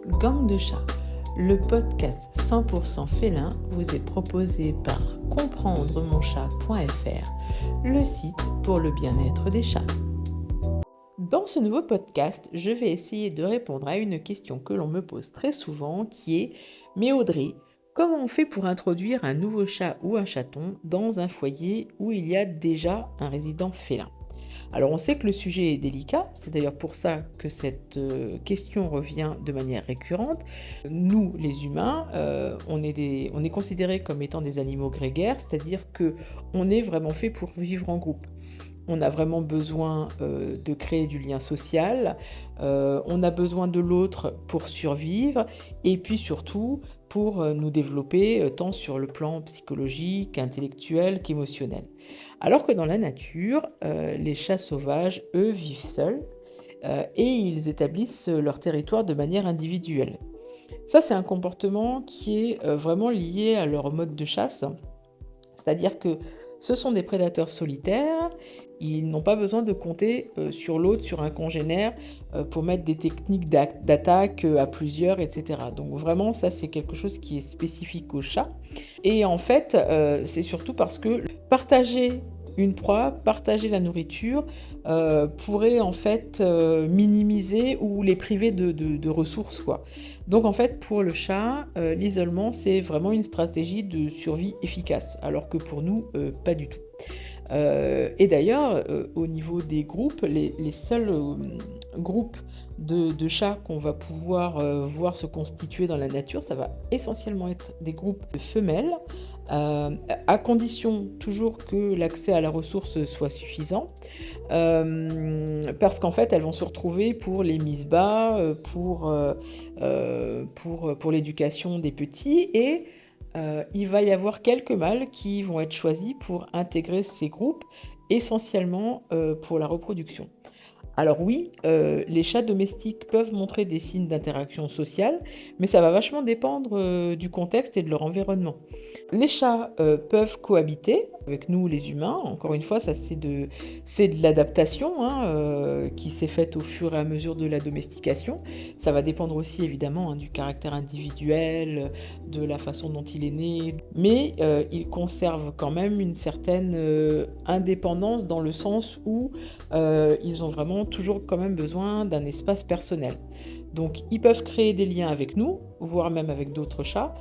Gang de chats, le podcast 100% félin vous est proposé par comprendremonchat.fr, le site pour le bien-être des chats. Dans ce nouveau podcast, je vais essayer de répondre à une question que l'on me pose très souvent qui est « Mais Audrey, comment on fait pour introduire un nouveau chat ou un chaton dans un foyer où il y a déjà un résident félin ?» Alors on sait que le sujet est délicat, c'est d'ailleurs pour ça que cette question revient de manière récurrente. Nous, les humains, on est considérés comme étant des animaux grégaires, c'est-à-dire qu'on est vraiment fait pour vivre en groupe. On a vraiment besoin de créer du lien social, on a besoin de l'autre pour survivre, et puis surtout pour nous développer tant sur le plan psychologique, intellectuel qu'émotionnel. Alors que dans la nature, les chats sauvages, eux, vivent seuls et ils établissent leur territoire de manière individuelle. Ça, c'est un comportement qui est vraiment lié à leur mode de chasse, c'est-à-dire que ce sont des prédateurs solitaires, ils n'ont pas besoin de compter sur l'autre, sur un congénère, pour mettre des techniques d'attaque à plusieurs, etc. Donc vraiment, ça c'est quelque chose qui est spécifique aux chats. Et en fait, c'est surtout parce que partager une proie, partager la nourriture, pourrait en fait minimiser ou les priver de ressources, quoi. Donc en fait, pour le chat, l'isolement, c'est vraiment une stratégie de survie efficace, alors que pour nous, pas du tout. Et d'ailleurs, au niveau des groupes, les seuls groupes de chats qu'on va pouvoir voir se constituer dans la nature, ça va essentiellement être des groupes de femelles, à condition toujours que l'accès à la ressource soit suffisant, parce qu'en fait elles vont se retrouver pour les mises bas, pour l'éducation des petits, et il va y avoir quelques mâles qui vont être choisis pour intégrer ces groupes, essentiellement pour la reproduction. Alors oui, les chats domestiques peuvent montrer des signes d'interaction sociale, mais ça va vachement dépendre du contexte et de leur environnement. Les chats peuvent cohabiter avec nous les humains. Encore une fois, ça c'est de l'adaptation qui s'est faite au fur et à mesure de la domestication. Ça va dépendre aussi évidemment du caractère individuel, de la façon dont il est né, mais il conserve quand même une certaine indépendance, dans le sens où ils ont vraiment toujours quand même besoin d'un espace personnel. Donc ils peuvent créer des liens avec nous, voire même avec d'autres chats,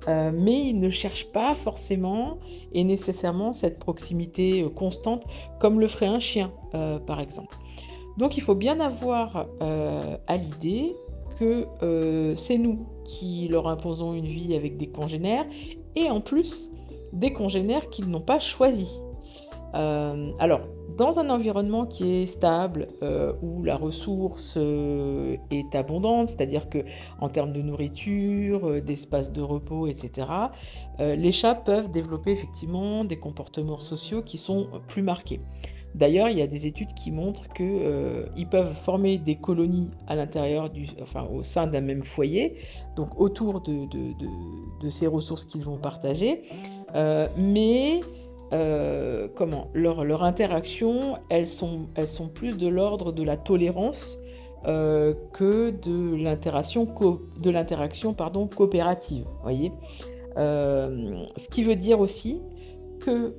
mais ils ne cherchent pas forcément et nécessairement cette proximité constante comme le ferait un chien, par exemple. Donc il faut bien avoir à l'idée que c'est nous qui leur imposons une vie avec des congénères, et en plus des congénères qu'ils n'ont pas choisis. Alors, dans un environnement qui est stable, où la ressource est abondante, c'est-à-dire que en termes de nourriture, d'espace de repos, etc., les chats peuvent développer effectivement des comportements sociaux qui sont plus marqués. D'ailleurs, il y a des études qui montrent qu'ils peuvent former des colonies à l'intérieur au sein d'un même foyer, donc autour de ces ressources qu'ils vont partager, mais leur interaction, elles sont plus de l'ordre de la tolérance que de l'interaction coopérative, voyez. Ce qui veut dire aussi que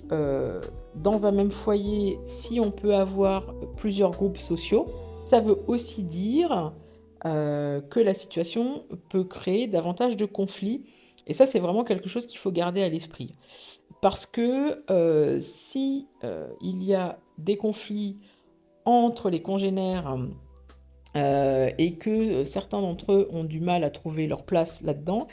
dans un même foyer, si on peut avoir plusieurs groupes sociaux, ça veut aussi dire que la situation peut créer davantage de conflits. Et ça, c'est vraiment quelque chose qu'il faut garder à l'esprit. Parce que si il y a des conflits entre les congénères et que certains d'entre eux ont du mal à trouver leur place là-dedans,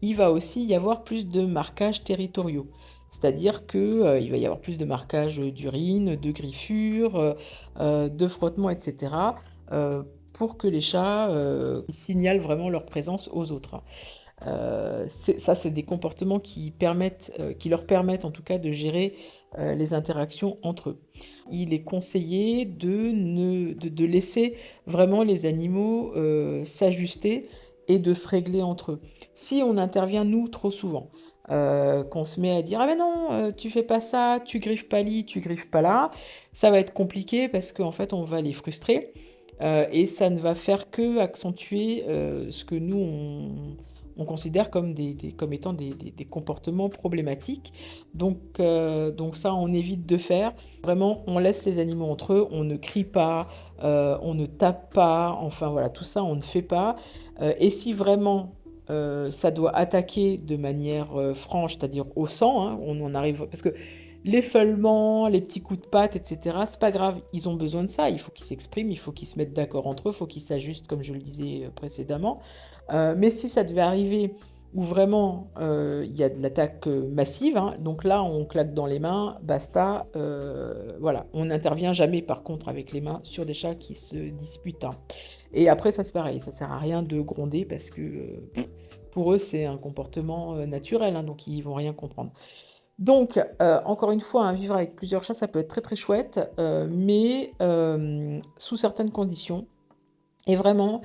il va aussi y avoir plus de marquages territoriaux. C'est-à-dire qu'il va y avoir plus de marquages d'urine, de griffures, de frottements, etc., pour que les chats signalent vraiment leur présence aux autres. C'est des comportements qui leur permettent en tout cas de gérer les interactions entre eux. Il est conseillé de laisser vraiment les animaux s'ajuster et de se régler entre eux. Si on intervient, nous, trop souvent, qu'on se met à dire « Ah ben non, tu fais pas ça, tu griffes pas li, tu griffes pas là », ça va être compliqué parce qu'en fait, on va les frustrer. et ça ne va faire que accentuer ce que nous, on considère comme, comme étant des comportements problématiques. Donc ça, on évite de faire. Vraiment, on laisse les animaux entre eux, on ne crie pas, on ne tape pas, enfin voilà, tout ça, on ne fait pas. Et si vraiment ça doit attaquer de manière franche, c'est-à-dire au sang, hein, on en arrive... Parce que l'effeulement, les petits coups de patte, etc., c'est pas grave, ils ont besoin de ça, il faut qu'ils s'expriment, il faut qu'ils se mettent d'accord entre eux, il faut qu'ils s'ajustent, comme je le disais précédemment. Mais si ça devait arriver où vraiment il y a de l'attaque massive, hein, donc là on claque dans les mains, basta, voilà. On n'intervient jamais par contre avec les mains sur des chats qui se disputent, hein. Et après ça c'est pareil, ça sert à rien de gronder parce que pour eux c'est un comportement naturel, hein, donc ils vont rien comprendre. Donc, encore une fois, hein, vivre avec plusieurs chats, ça peut être très très chouette, mais sous certaines conditions. Et vraiment,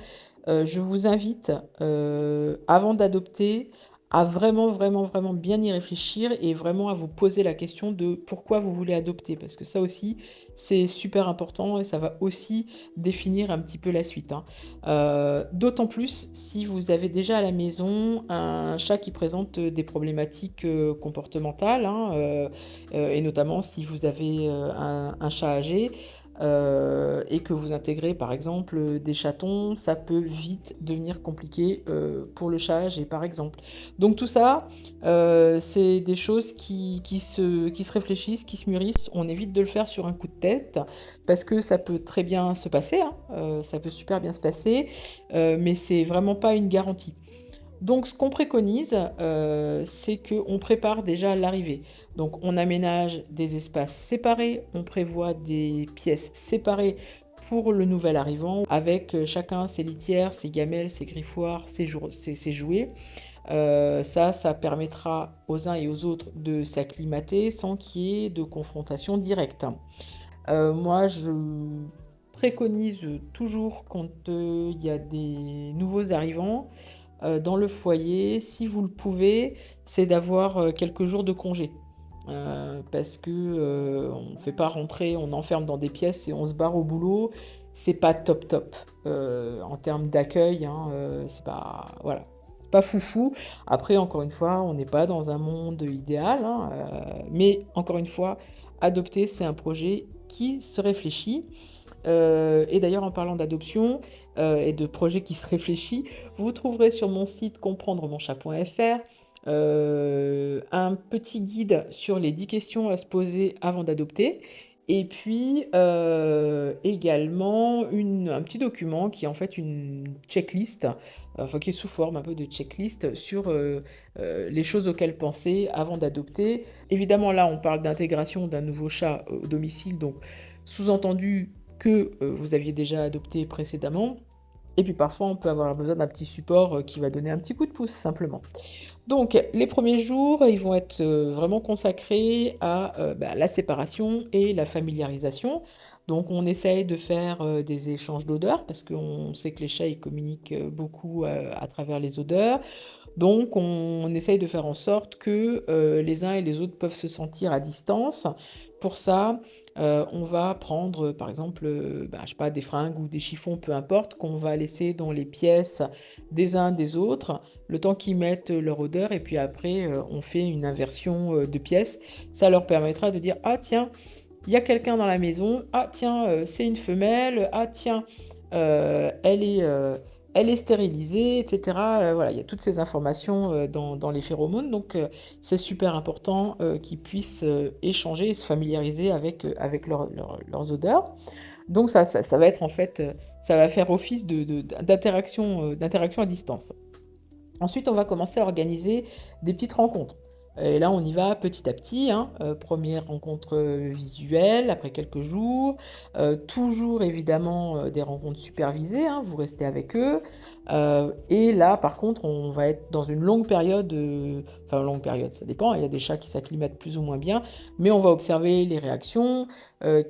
je vous invite, avant d'adopter, à vraiment, vraiment, vraiment bien y réfléchir et vraiment à vous poser la question de pourquoi vous voulez adopter. Parce que ça aussi, c'est super important et ça va aussi définir un petit peu la suite, hein. D'autant plus si vous avez déjà à la maison un chat qui présente des problématiques comportementales, hein, et notamment si vous avez un chat âgé. Et que vous intégrez par exemple des chatons, ça peut vite devenir compliqué pour le chat âgé par exemple. Donc tout ça, c'est des choses qui se réfléchissent, qui se mûrissent. On évite de le faire sur un coup de tête parce que ça peut très bien se passer, hein, ça peut super bien se passer, mais c'est vraiment pas une garantie. Donc, ce qu'on préconise, c'est qu'on prépare déjà l'arrivée. Donc, on aménage des espaces séparés, on prévoit des pièces séparées pour le nouvel arrivant, avec chacun ses litières, ses gamelles, ses griffoirs, ses jouets. Ça permettra aux uns et aux autres de s'acclimater sans qu'il y ait de confrontation directe. Moi, je préconise toujours quand il y a des nouveaux arrivants, dans le foyer, si vous le pouvez, c'est d'avoir quelques jours de congé. Parce que on ne fait pas rentrer, on enferme dans des pièces et on se barre au boulot. C'est pas top top. En termes d'accueil, hein, c'est pas, voilà, pas foufou. Après, encore une fois, on n'est pas dans un monde idéal, hein, mais encore une fois, adopter, c'est un projet qui se réfléchit. Et d'ailleurs, en parlant d'adoption et de projets qui se réfléchit, vous trouverez sur mon site comprendremonchat.fr un petit guide sur les 10 questions à se poser avant d'adopter. Et puis également un petit document qui est en fait une checklist, enfin qui est sous forme un peu de checklist sur les choses auxquelles penser avant d'adopter. Évidemment, là, on parle d'intégration d'un nouveau chat au domicile, donc sous-entendu que vous aviez déjà adopté précédemment. Et puis parfois, on peut avoir besoin d'un petit support qui va donner un petit coup de pouce, simplement. Donc, les premiers jours, ils vont être vraiment consacrés à la séparation et la familiarisation. Donc, on essaye de faire des échanges d'odeurs, parce qu'on sait que les chats, ils communiquent beaucoup à travers les odeurs. Donc, on essaye de faire en sorte que les uns et les autres peuvent se sentir à distance. Pour ça, on va prendre, par exemple, je sais pas, des fringues ou des chiffons, peu importe, qu'on va laisser dans les pièces des uns des autres, le temps qu'ils mettent leur odeur, et puis après, on fait une inversion de pièces. Ça leur permettra de dire, ah tiens, il y a quelqu'un dans la maison, ah tiens, c'est une femelle, ah tiens, elle est... elle est stérilisée, etc. Voilà, il y a toutes ces informations dans les phéromones, donc c'est super important qu'ils puissent échanger et se familiariser avec leurs odeurs. Donc ça va être en fait, ça va faire office d'interaction à distance. Ensuite, on va commencer à organiser des petites rencontres. Et là, on y va petit à petit, hein. Première rencontre visuelle après quelques jours. Toujours évidemment des rencontres supervisées, hein, vous restez avec eux. Et là, par contre, on va être dans une longue période, enfin longue période, ça dépend, il y a des chats qui s'acclimatent plus ou moins bien, mais on va observer les réactions,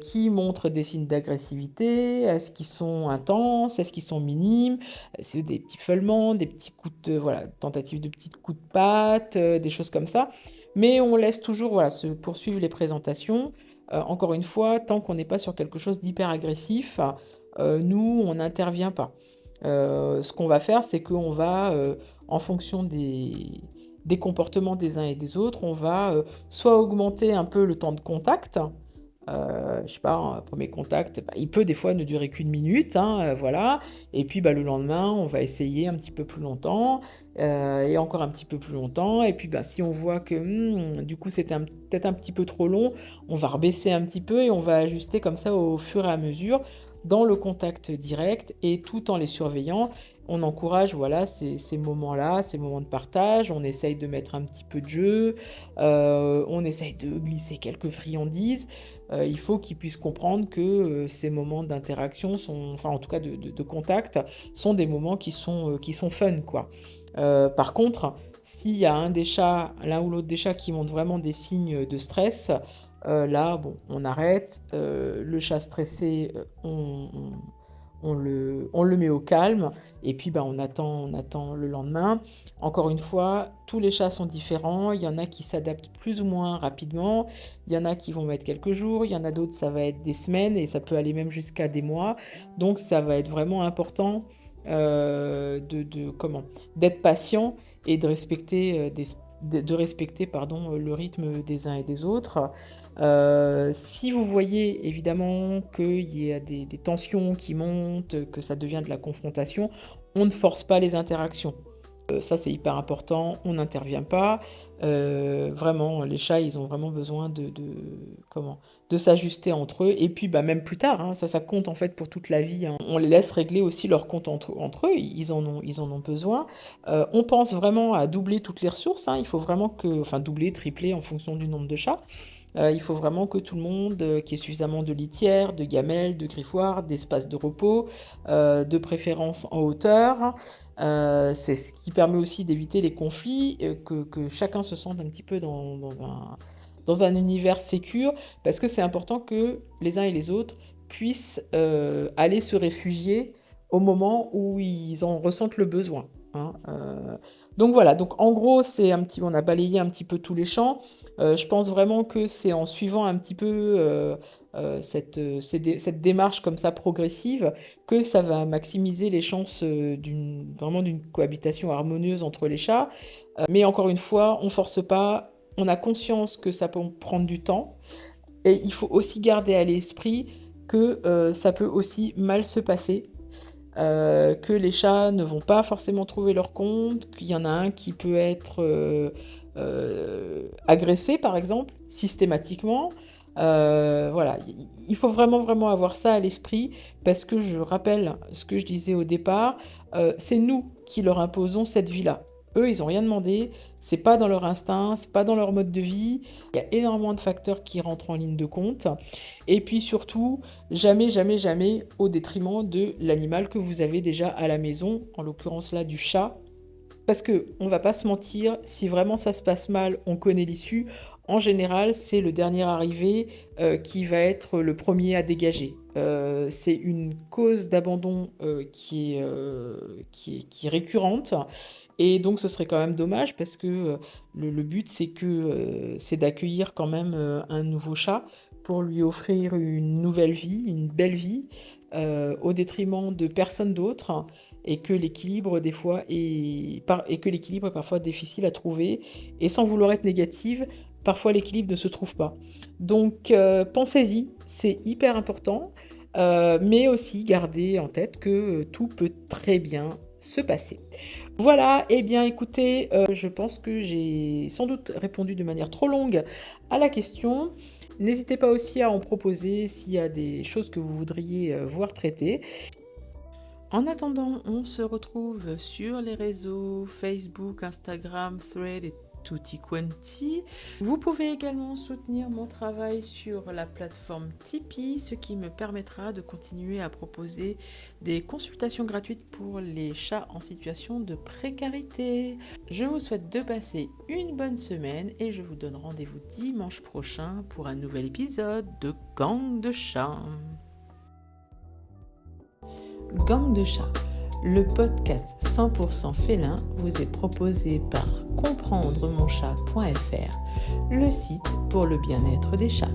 qui montrent des signes d'agressivité, est-ce qu'ils sont intenses, est-ce qu'ils sont minimes, c'est des petits feulements, des petits coups de, voilà, tentatives de petits coups de patte, des choses comme ça. Mais on laisse toujours, voilà, se poursuivre les présentations. Encore une fois, tant qu'on n'est pas sur quelque chose d'hyper agressif, nous, on n'intervient pas. Ce qu'on va faire, c'est qu'on va, en fonction des comportements des uns et des autres, on va soit augmenter un peu le temps de contact. Je sais pas, un premier contact, il peut des fois ne durer qu'une minute, hein, voilà. Et puis le lendemain, on va essayer un petit peu plus longtemps, et encore un petit peu plus longtemps. Et puis si on voit que du coup c'était peut-être un petit peu trop long, on va rebaisser un petit peu et on va ajuster comme ça au fur et à mesure dans le contact direct et tout en les surveillant. On encourage voilà, ces moments-là, ces moments de partage, on essaye de mettre un petit peu de jeu, on essaye de glisser quelques friandises. Il faut qu'ils puissent comprendre que ces moments d'interaction sont, enfin en tout cas de contact, sont des moments qui sont fun, quoi. Par contre, s'il y a l'un ou l'autre des chats qui montrent vraiment des signes de stress, là, bon, on arrête. Le chat stressé, on le met au calme et puis on attend le lendemain. Encore une fois, tous les chats sont différents. Il y en a qui s'adaptent plus ou moins rapidement. Il y en a qui vont mettre quelques jours. Il y en a d'autres, ça va être des semaines et ça peut aller même jusqu'à des mois. Donc, ça va être vraiment important d'être patient et de respecter, le rythme des uns et des autres. Si vous voyez évidemment qu'il y a des tensions qui montent, que ça devient de la confrontation, on ne force pas les interactions. Ça, c'est hyper important, on n'intervient pas. Vraiment, les chats, ils ont vraiment besoin de s'ajuster entre eux. Et puis, même plus tard, hein, ça compte en fait pour toute la vie, hein. On les laisse régler aussi leur compte entre eux, ils en ont besoin. On pense vraiment à doubler toutes les ressources, hein. Il faut vraiment doubler, tripler en fonction du nombre de chats. Il faut vraiment que tout le monde, qu'il y ait suffisamment de litières, de gamelles, de griffoirs, d'espaces de repos, de préférence en hauteur. C'est ce qui permet aussi d'éviter les conflits, que chacun se sente un petit peu dans un univers sécure, parce que c'est important que les uns et les autres puissent aller se réfugier au moment où ils en ressentent le besoin, hein. Donc voilà, donc en gros, on a balayé un petit peu tous les champs. Je pense vraiment que c'est en suivant un petit peu cette démarche comme ça progressive que ça va maximiser les chances vraiment d'une cohabitation harmonieuse entre les chats. Mais encore une fois, on force pas, on a conscience que ça peut prendre du temps et il faut aussi garder à l'esprit que ça peut aussi mal se passer. Que les chats ne vont pas forcément trouver leur compte, qu'il y en a un qui peut être agressé, par exemple, systématiquement. Voilà, il faut vraiment, vraiment avoir ça à l'esprit, parce que je rappelle ce que je disais au départ, c'est nous qui leur imposons cette vie-là. Eux, ils n'ont rien demandé, c'est pas dans leur instinct, c'est pas dans leur mode de vie. Il y a énormément de facteurs qui rentrent en ligne de compte. Et puis surtout, jamais, jamais, jamais au détriment de l'animal que vous avez déjà à la maison, en l'occurrence là du chat. Parce que, on va pas se mentir, si vraiment ça se passe mal, on connaît l'issue. En général, c'est le dernier arrivé qui va être le premier à dégager. C'est une cause d'abandon qui est récurrente. Et donc, ce serait quand même dommage parce que le but, c'est d'accueillir quand même un nouveau chat pour lui offrir une nouvelle vie, une belle vie, au détriment de personne d'autre, et que l'équilibre des fois et que l'équilibre est parfois difficile à trouver. Et sans vouloir être négative, parfois l'équilibre ne se trouve pas. Donc pensez-y, c'est hyper important, mais aussi gardez en tête que tout peut très bien se passer. Voilà, eh bien écoutez, je pense que j'ai sans doute répondu de manière trop longue à la question. N'hésitez pas aussi à en proposer s'il y a des choses que vous voudriez voir traitées. En attendant, on se retrouve sur les réseaux Facebook, Instagram, Thread et tutti quanti. Vous pouvez également soutenir mon travail sur la plateforme Tipeee, ce qui me permettra de continuer à proposer des consultations gratuites pour les chats en situation de précarité. Je vous souhaite de passer une bonne semaine et je vous donne rendez-vous dimanche prochain pour un nouvel épisode de Gang de chats. Gang de chats, le podcast 100% félin vous est proposé par comprendremonchat.fr, le site pour le bien-être des chats.